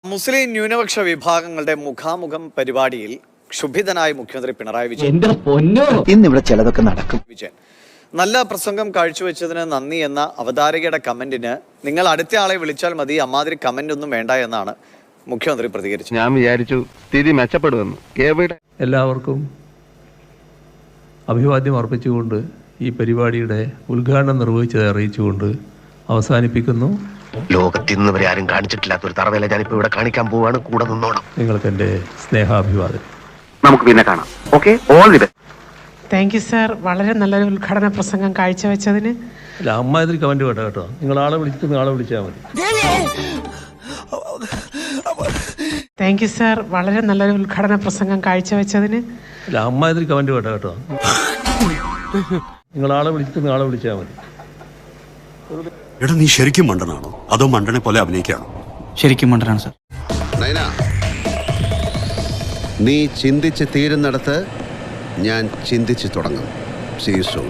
മുസ്ലിം ന്യൂനപക്ഷ വിഭാഗങ്ങളുടെ മുഖാമുഖം പരിപാടിയിൽ ക്ഷുഭിതനായ മുഖ്യമന്ത്രി പിണറായി വിജയൻ ഇന്നിവിടെ ചിലതൊക്കെ നടക്കും. നല്ല പ്രസംഗം കാഴ്ചവെച്ചതിന് നന്ദി എന്ന അവതാരകയുടെ കമന്റിന് നിങ്ങൾ അടുത്ത ആളെ വിളിച്ചാൽ മതി, അമ്മാതിരി കമന്റ് ഒന്നും വേണ്ട എന്നാണ് മുഖ്യമന്ത്രി പ്രതികരിച്ചത്. ഞാൻ വിചാരിച്ചു സ്ഥിതി മെച്ചപ്പെടുമെന്ന്. എല്ലാവർക്കും അഭിവാദ്യം അർപ്പിച്ചുകൊണ്ട് ഈ പരിപാടിയുടെ ഉദ്ഘാടനം നിർവഹിച്ചത് അറിയിച്ചുകൊണ്ട് അവസാനിപ്പിക്കുന്നു. ലോകത്തിന്ന് വരെ ആരും കാണിച്ചിട്ടില്ലാത്ത ഒരു തറവേല ഞാനിപ്പോ ഇവിടെ കാണിക്കാൻ പോവാണ്. കൂടെ നിന്നോണം. നിങ്ങൾക്ക് എൻ്റെ സ്നേഹാഭിവാദം. നമുക്ക് പിന്നെ കാണാം. Okay, all the best. Thank you sir. വളരെ നല്ലൊരു ഉദ്ഘാടന പ്രസംഗം കാഴ്ചവെച്ചതിന്. അല്ല, അമ്മാതിരി കമന്റ് വേണ്ട കേട്ടോ. നിങ്ങൾ ആളെ വിളിച്ചാൽ മതി. Thank you sir. വളരെ നല്ലൊരു ഉദ്ഘാടന പ്രസംഗം കാഴ്ചവെച്ചതിന്. അല്ല, അമ്മാതിരി കമന്റ് വേണ്ട കേട്ടോ. നിങ്ങൾ ആളെ വിളിച്ചാൽ മതി. എടാ, നീ ശരിക്കും മണ്ടനാണോ അതോ മണ്ടനെ പോലെ അഭിനയിക്കാണോ? ശരിക്കും മണ്ടനാണ് സാർ. നീ ചിന്തിച്ച് തീരുന്നിടത്ത് ഞാൻ ചിന്തിച്ചു തുടങ്ങും. See you soon.